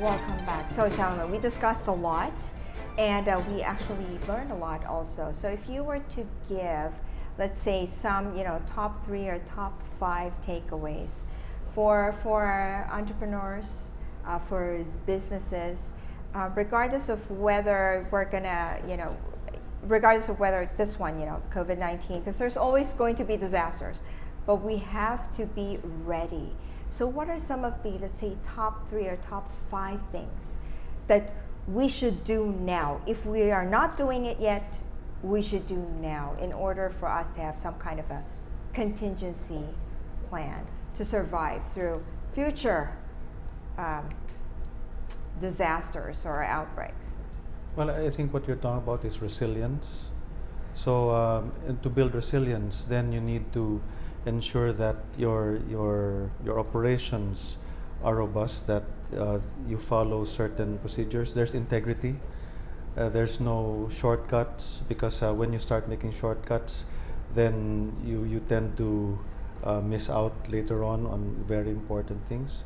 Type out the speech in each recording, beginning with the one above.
Welcome back. So, gentlemen, we discussed a lot, and we actually learned a lot also. So, if you were to give, let's say, some, top 3 or top 5 takeaways for entrepreneurs, for businesses, regardless of whether we're gonna, regardless of whether this one, COVID-19, because there's always going to be disasters, but we have to be ready. So what are some of the, let's say, top 3 or top 5 things that we should do now? If we are not doing it yet, we should do now in order for us to have some kind of a contingency plan to survive through future disasters or outbreaks. Well, I think what you're talking about is resilience. So and to build resilience, then you need to ensure that your operations are robust, that you follow certain procedures. There's integrity. There's no shortcuts, because when you start making shortcuts, then you tend to miss out later on very important things.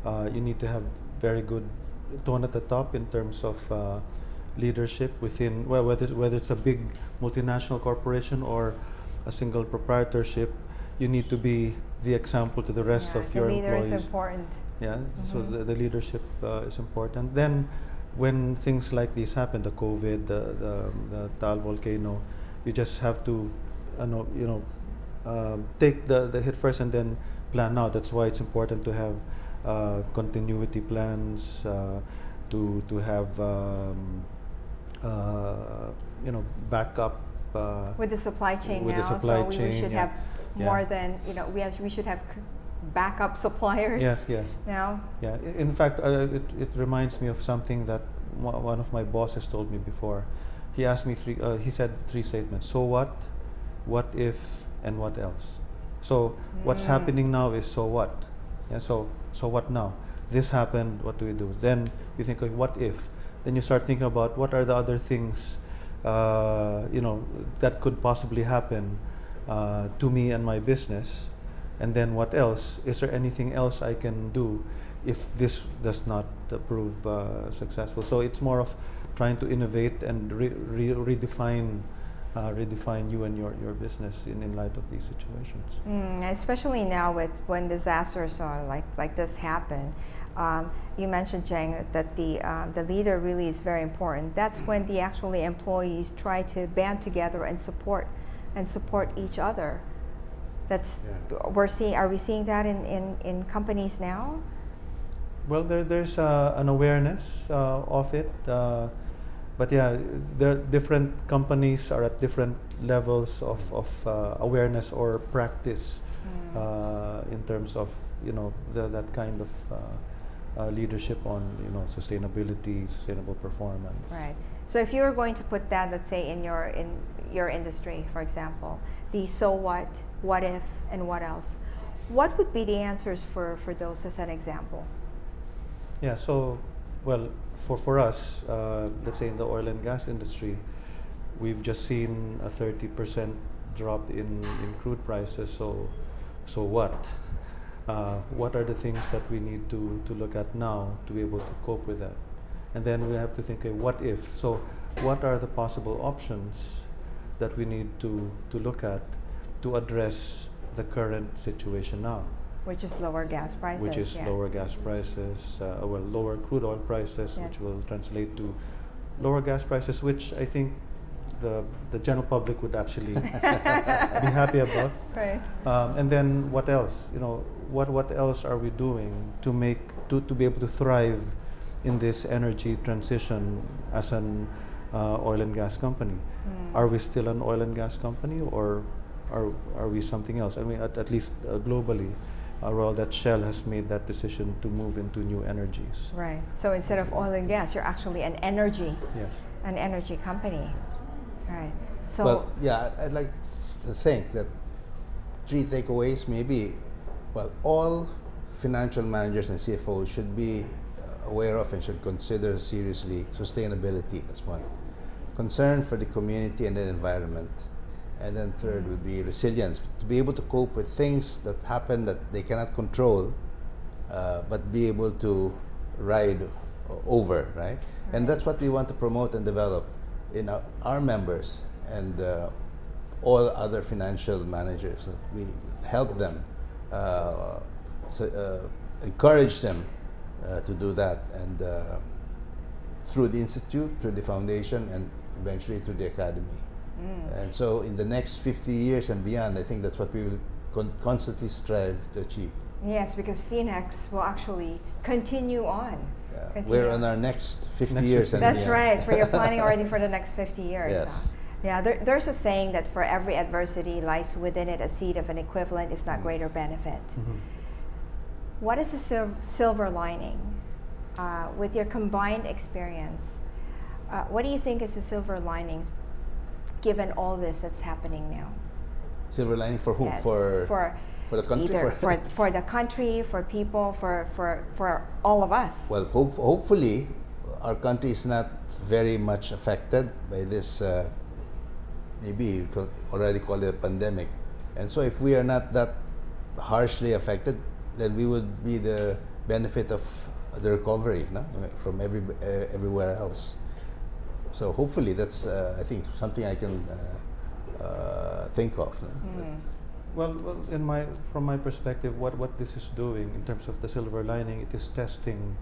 You need to have very good tone at the top in terms of leadership within, well, whether it's a big multinational corporation or a single proprietorship. You need to be the example to the rest of your employees. The leader is important. Yeah, so the leadership is important. Then, when things like this happen, the COVID, the Taal volcano, you just have to, take the hit first and then plan out. That's why it's important to have continuity plans, to have backup. With the supply chain with now, the supply so chain, we should have more than, we should have backup suppliers. Yes. Now. Yeah. In fact, it reminds me of something that one of my bosses told me before. He asked me he said 3 statements. So what if, and what else? So what's happening now is so what? Yeah. So what now? This happened. What do we do? Then you think, okay, what if? Then you start thinking about what are the other things, that could possibly happen to me and my business, and then what else? Is there anything else I can do if this does not prove successful? So it's more of trying to innovate and redefine you and your business in light of these situations. Especially now when disasters like this happen. You mentioned, Jeng, that the leader really is very important. That's when the actually employees try to band together and support each other. Are we seeing that in companies now? Well, there's an awareness of it, but yeah, different companies are at different levels of awareness or practice in terms of that kind of leadership on sustainability, sustainable performance. Right. So if you were going to put that, let's say in your industry, for example, the so what if, and what else, what would be the answers for those as an example? Yeah. So, well, for us, let's say in the oil and gas industry, we've just seen a 30% drop in crude prices. So what? What are the things that we need to look at now to be able to cope with that? And then we have to think, okay, what if? So what are the possible options that we need to look at to address the current situation now? Which is lower gas prices. Which is lower gas prices, lower crude oil prices, yes. which will translate to lower gas prices, which I think the general public would actually be happy about. Right. And then what else? What else are we doing to be able to thrive in this energy transition as an oil and gas company? Are we still an oil and gas company, or are we something else? I mean, at least globally, well, that Shell has made that decision to move into new energies. Right. So instead of oil and gas, you're actually an energy. Yes. An energy company. Yes. Right. So. Well, yeah, I'd like to think that 3 takeaways maybe. Well, all financial managers and CFOs should be aware of and should consider seriously sustainability. That's one. Concern for the community and the environment. And then third would be resilience, to be able to cope with things that happen that they cannot control, but be able to ride over, right? And that's what we want to promote and develop in our members and all other financial managers. We help them, encourage them to do that, and through the institute, through the foundation, and eventually through the academy. And so in the next 50 years and beyond, I think that's what we will constantly strive to achieve. Yes, because FINEX will actually continue on. We're on our next 50 Next years 50. and That's beyond. right, for your planning already for the next 50 years. Yes. Yeah, there's a saying that for every adversity lies within it a seed of an equivalent, if not greater benefit. What is the silver lining? With your combined experience, what do you think is the silver lining given all this that's happening now? Silver lining for whom? Yes, For the country? either for the country, for people, for all of us. Well, hopefully our country is not very much affected by this, maybe you could already call it a pandemic. And so if we are not that harshly affected, then we would be the benefit of the recovery, no? From everywhere else. So hopefully that's, I think, something I can think of. No? Well, from my perspective, what this is doing in terms of the silver lining, it is testing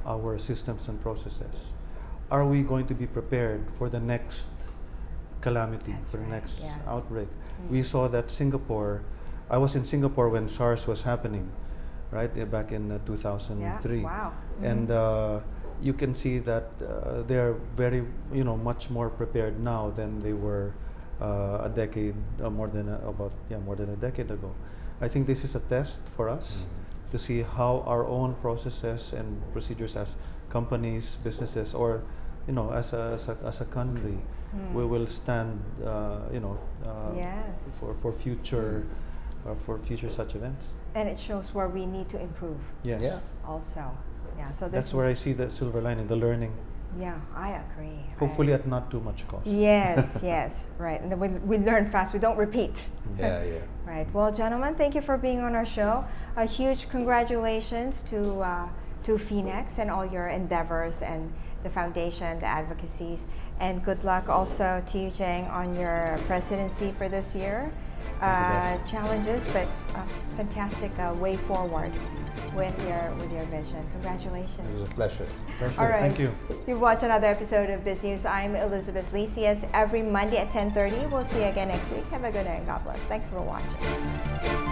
our systems and processes. Are we going to be prepared for the next calamity, That's for the right, next yes. outbreak? We saw that Singapore. I was in Singapore when SARS was happening, right, back in 2003. Yeah, wow. And you can see that they're very, much more prepared now than they were a decade, more than a decade ago. I think this is a test for us to see how our own processes and procedures as companies, businesses, or as a country, we will stand, Yes. for future such events. And it shows where we need to improve Yes. Yeah. also. Yeah, so That's where I see the silver lining, the learning. Yeah, I agree. Hopefully at not too much cost. Yes, yes, right. And then we learn fast, we don't repeat. Yeah. Right. Well, gentlemen, thank you for being on our show. A huge congratulations to FINEX and all your endeavors and the foundation, the advocacies, and good luck also to you, Jang, on your presidency for this year. Challenges, but a fantastic way forward with your vision. Congratulations. It was a pleasure. Pleasure. All right. Thank you. You've watched another episode of Biz News. I'm Elizabeth Lisias. Every Monday at 10:30. We'll see you again next week. Have a good night and God bless. Thanks for watching.